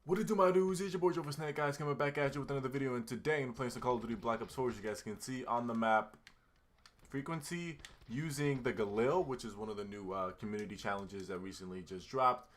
What it do, my dudes? It's your boy Joe for Snake, guys, coming back at you with another video. And today I'm playing some Call of Duty Black Ops 4, as you guys can see on the map. Frequency using the Galil, which is one of the new community challenges that recently just dropped.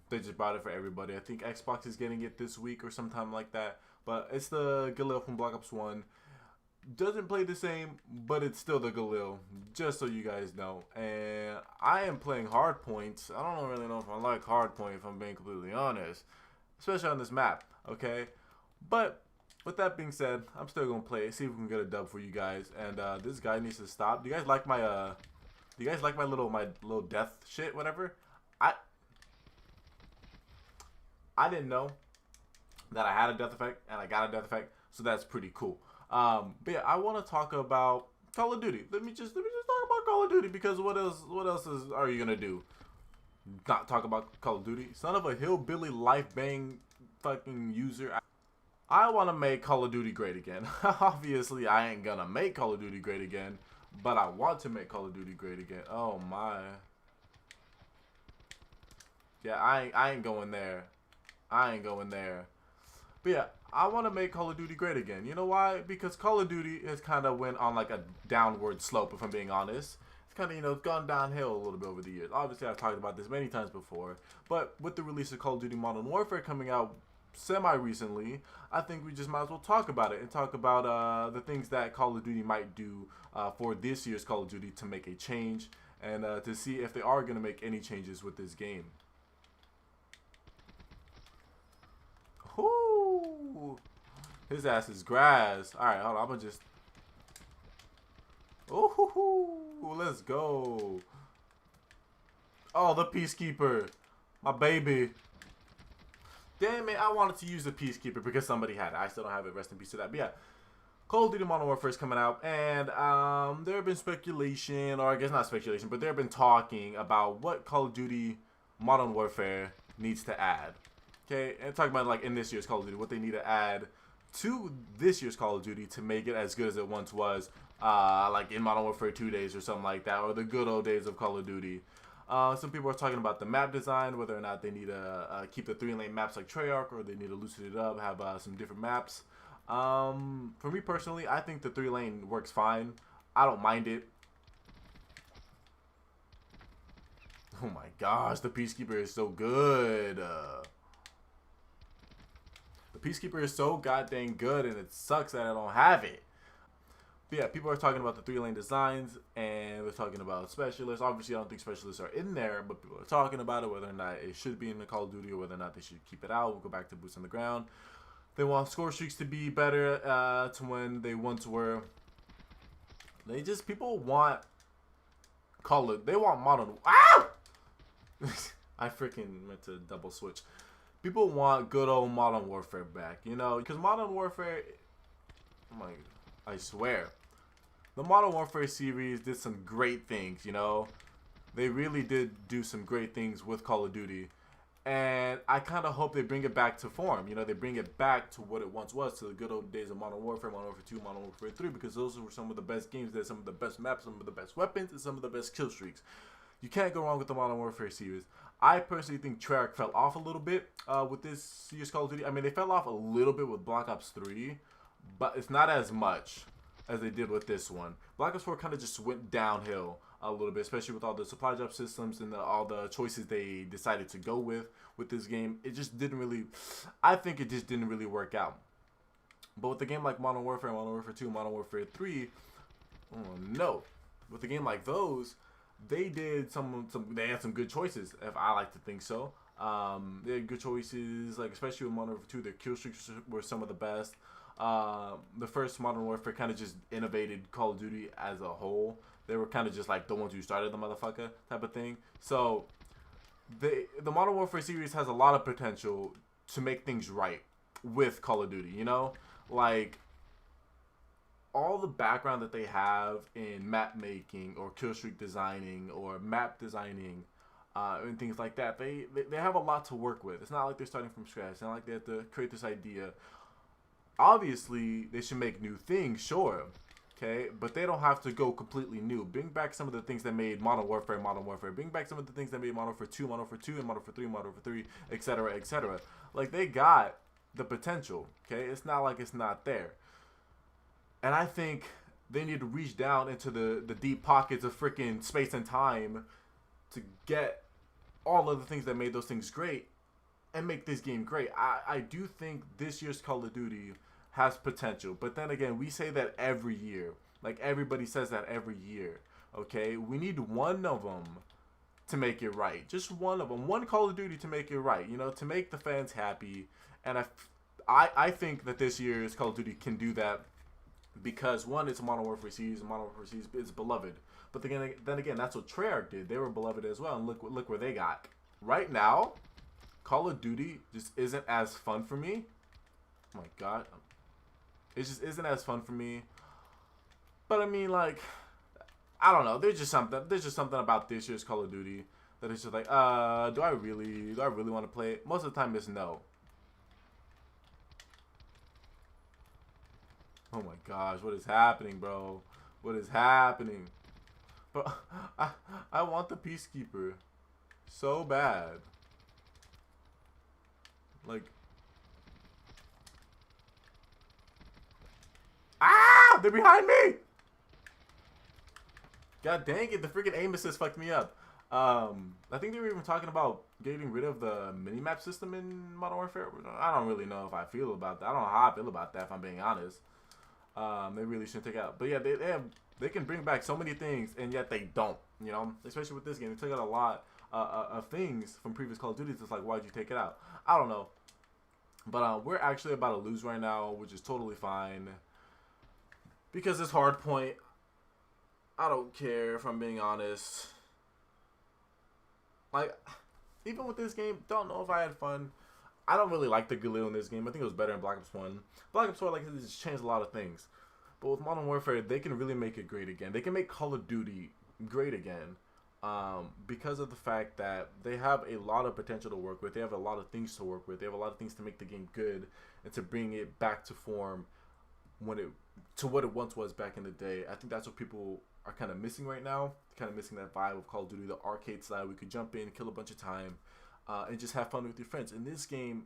They just brought it for everybody. I think Xbox is getting it this week or sometime like that. But it's the Galil from Black Ops 1. Doesn't play the same, but it's still the Galil, just so you guys know. And I am playing Hardpoint. I don't really know if I like Hardpoint, if I'm being completely honest, especially on this map, okay? But with that being said, I'm still gonna play it, see if we can get a dub for you guys. And this guy needs to stop. Do you guys like my little death shit, whatever? I didn't know that I had a death effect, and I got a death effect, so that's pretty cool. But yeah, I want to talk about Call of Duty. Let me just talk about Call of Duty, because what else are you gonna do? Not talk about Call of Duty? Son of a hillbilly life bang fucking user. I want to make Call of Duty great again. Obviously, I ain't gonna make Call of Duty great again, but I want to make Call of Duty great again. Oh my. Yeah, I ain't going there. I ain't going there. But yeah, I want to make Call of Duty great again. You know why? Because Call of Duty has kind of went on like a downward slope, if I'm being honest. It's kind of, it's gone downhill a little bit over the years. Obviously, I've talked about this many times before. But with the release of Call of Duty Modern Warfare coming out semi-recently, I think we just might as well talk about it and talk about the things that Call of Duty might do for this year's Call of Duty to make a change, and to see if they are going to make any changes with this game. Whoo! His ass is grass. Alright, hold on. I'm gonna just. Ooh, let's go. Oh, the Peacekeeper. My baby. Damn it, I wanted to use the Peacekeeper because somebody had it. I still don't have it. Rest in peace to that. But yeah, Call of Duty Modern Warfare is coming out, and there have been speculation, or I guess not speculation, but there have been talking about what Call of Duty Modern Warfare needs to add. Okay, and talking about like in this year's Call of Duty, what they need to add to this year's Call of Duty to make it as good as it once was, like in Modern Warfare 2 days or something like that, or the good old days of Call of Duty. Some people are talking about the map design, whether or not they need to keep the 3-lane maps like Treyarch, or they need to loosen it up, have some different maps. For me personally, I think the 3-lane works fine. I don't mind it. Oh my gosh, the Peacekeeper is so good. The Peacekeeper is so goddamn good, and it sucks that I don't have it. But yeah, people are talking about the 3-lane designs, and they're talking about specialists. Obviously, I don't think specialists are in there, but people are talking about it, whether or not it should be in the Call of Duty, or whether or not they should keep it out. We'll go back to boots on the ground. They want score streaks to be better to when they once were. People want they want modern. Ah! I freaking meant to double switch. People want good old Modern Warfare back, because Modern Warfare, I swear, the Modern Warfare series did some great things, They really did do some great things with Call of Duty, and I kind of hope they bring it back to form, They bring it back to what it once was, to the good old days of Modern Warfare, Modern Warfare 2, Modern Warfare 3, because those were some of the best games, they had some of the best maps, some of the best weapons, and some of the best kill streaks. You can't go wrong with the Modern Warfare series. I personally think Treyarch fell off a little bit with this year's Call of Duty. I mean, they fell off a little bit with Black Ops 3, but it's not as much as they did with this one. Black Ops 4 kind of just went downhill a little bit, especially with all the supply drop systems and all the choices they decided to go with this game. It just didn't really, I think it just didn't really work out. But with a game like Modern Warfare, Modern Warfare 2, Modern Warfare 3, oh no. With a game like those, they did they had some good choices, if I like to think so. They had good choices, like especially with Modern Warfare 2, their kill streaks were some of the best. The first Modern Warfare kind of just innovated Call of Duty as a whole. They were kind of just like the ones who started the motherfucker type of thing. So the Modern Warfare series has a lot of potential to make things right with Call of Duty, like all the background that they have in map making or kill streak designing or map designing and things like that, they have a lot to work with. It's not like they're starting from scratch. It's not like they have to create this idea. Obviously, they should make new things, sure, Okay, but they don't have to go completely new. Bring back some of the things that made Modern Warfare Modern Warfare. Bring back some of the things that made Modern Warfare 2 Modern Warfare 2 and Modern Warfare 3 Modern Warfare 3, etc., etc. Like, they got the potential. Okay, it's not like it's not there. And I think they need to reach down into the deep pockets of freaking space and time to get all of the things that made those things great and make this game great. I do think this year's Call of Duty has potential. But then again, we say that every year. Like, everybody says that every year. Okay? We need one of them to make it right. Just one of them. One Call of Duty to make it right. You know, to make the fans happy. And I think that this year's Call of Duty can do that because, one, it's a Modern Warfare series. Modern Warfare series is beloved. But then again, that's what Treyarch did. They were beloved as well. And look where they got. Right now, Call of Duty just isn't as fun for me. Oh my god. It just isn't as fun for me. But I mean, like, I don't know. There's just something about this year's Call of Duty that is just like, do I really want to play it? Most of the time it's no. Oh my gosh, what is happening, bro? What is happening? But I want the Peacekeeper so bad. Like, ah, they're behind me. God dang it, the freaking aim assist fucked me up. I think they were even talking about getting rid of the minimap system in Modern Warfare. I don't really know if I feel about that. I don't know how I feel about that, if I'm being honest. They really shouldn't take it out. But yeah, they can bring back so many things, and yet they don't. You know, especially with this game, they took out a lot of things from previous Call of Duty. It's like, why'd you take it out? I don't know. But we're actually about to lose right now, which is totally fine. Because it's hard point. I don't care, if I'm being honest. Like, even with this game, don't know if I had fun. I don't really like the Galil in this game. I think it was better in Black Ops 1. Black Ops 4, like, it just changed a lot of things. But with Modern Warfare, they can really make it great again. They can make Call of Duty great again. Because of the fact that they have a lot of potential to work with. They have a lot of things to work with. They have a lot of things to make the game good and to bring it back to form to what it once was back in the day. I think that's what people are kind of missing right now. Kind of missing that vibe of Call of Duty, the arcade style. We could jump in, kill a bunch of time, and just have fun with your friends. In this game,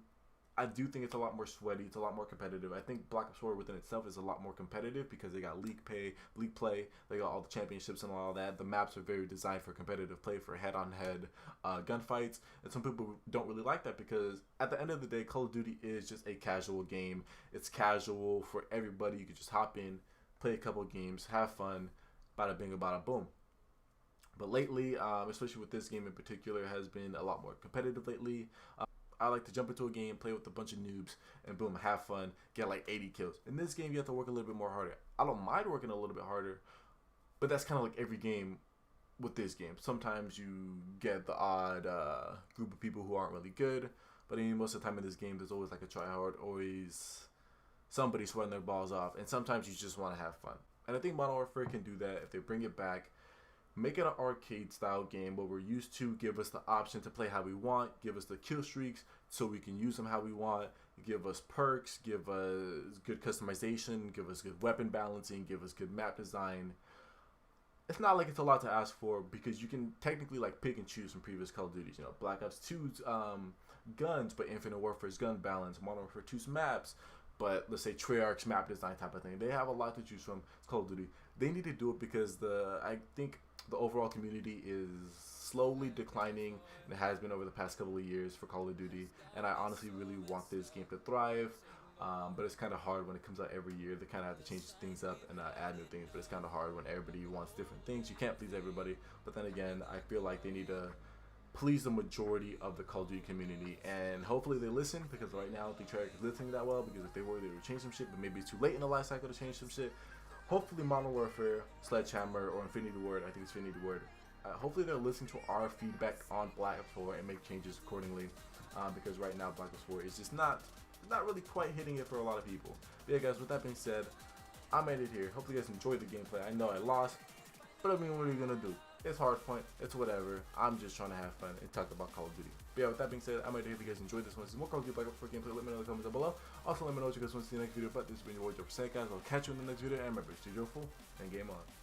I do think it's a lot more sweaty. It's a lot more competitive. I think Black Ops 4 within itself is a lot more competitive because they got league play. They got all the championships and all that. The maps are very designed for competitive play, for head-on-head gunfights. And some people don't really like that because at the end of the day, Call of Duty is just a casual game. It's casual for everybody. You can just hop in, play a couple games, have fun, bada bing, bada boom. But lately, especially with this game in particular, has been a lot more competitive lately. I like to jump into a game, play with a bunch of noobs, and boom, have fun, get like 80 kills. In this game, you have to work a little bit more harder. I don't mind working a little bit harder, but that's kind of like every game with this game. Sometimes you get the odd group of people who aren't really good, but I mean, most of the time in this game, there's always like a tryhard, always somebody sweating their balls off, and sometimes you just want to have fun. And I think Modern Warfare can do that if they bring it back. Make it an arcade style game where we're used to. Give us the option to play how we want. Give us the kill streaks so we can use them how we want. Give us perks. Give us good customization. Give us good weapon balancing. Give us good map design. It's not like it's a lot to ask for because you can technically like pick and choose from previous Call of Duties. You know, Black Ops 2's guns, but Infinite Warfare's gun balance. Modern Warfare 2's maps, but let's say Treyarch's map design type of thing. They have a lot to choose from. It's Call of Duty. They need to do it because I think the overall community is slowly declining, and it has been over the past couple of years for Call of Duty. And I honestly really want this game to thrive, but it's kind of hard when it comes out every year. They kind of have to change things up and add new things, but it's kind of hard when everybody wants different things. You can't please everybody, but then again, I feel like they need to please the majority of the Call of Duty community, and hopefully they listen, because right now I don't think Treyarch is listening that well, because if they were, they would change some shit, but maybe it's too late in the life cycle to change some shit. Hopefully Modern Warfare, Sledgehammer, or Infinity Ward, I think it's Infinity Ward, hopefully they'll listen to our feedback on Black Ops 4 and make changes accordingly, because right now Black Ops 4 is just not really quite hitting it for a lot of people. But yeah guys, with that being said, I made it here. Hopefully you guys enjoyed the gameplay. I know I lost, but I mean, what are you going to do? It's Hardpoint. It's whatever. I'm just trying to have fun and talk about Call of Duty. But yeah, with that being said, I'm ready to if you guys enjoyed this one. This is more Call of Duty Black Ops 4 gameplay. Let me know in the comments down below. Also, let me know what you guys want to see in the next video. But this has been your boy Joe, guys. I'll catch you in the next video. And remember, stay joyful and game on.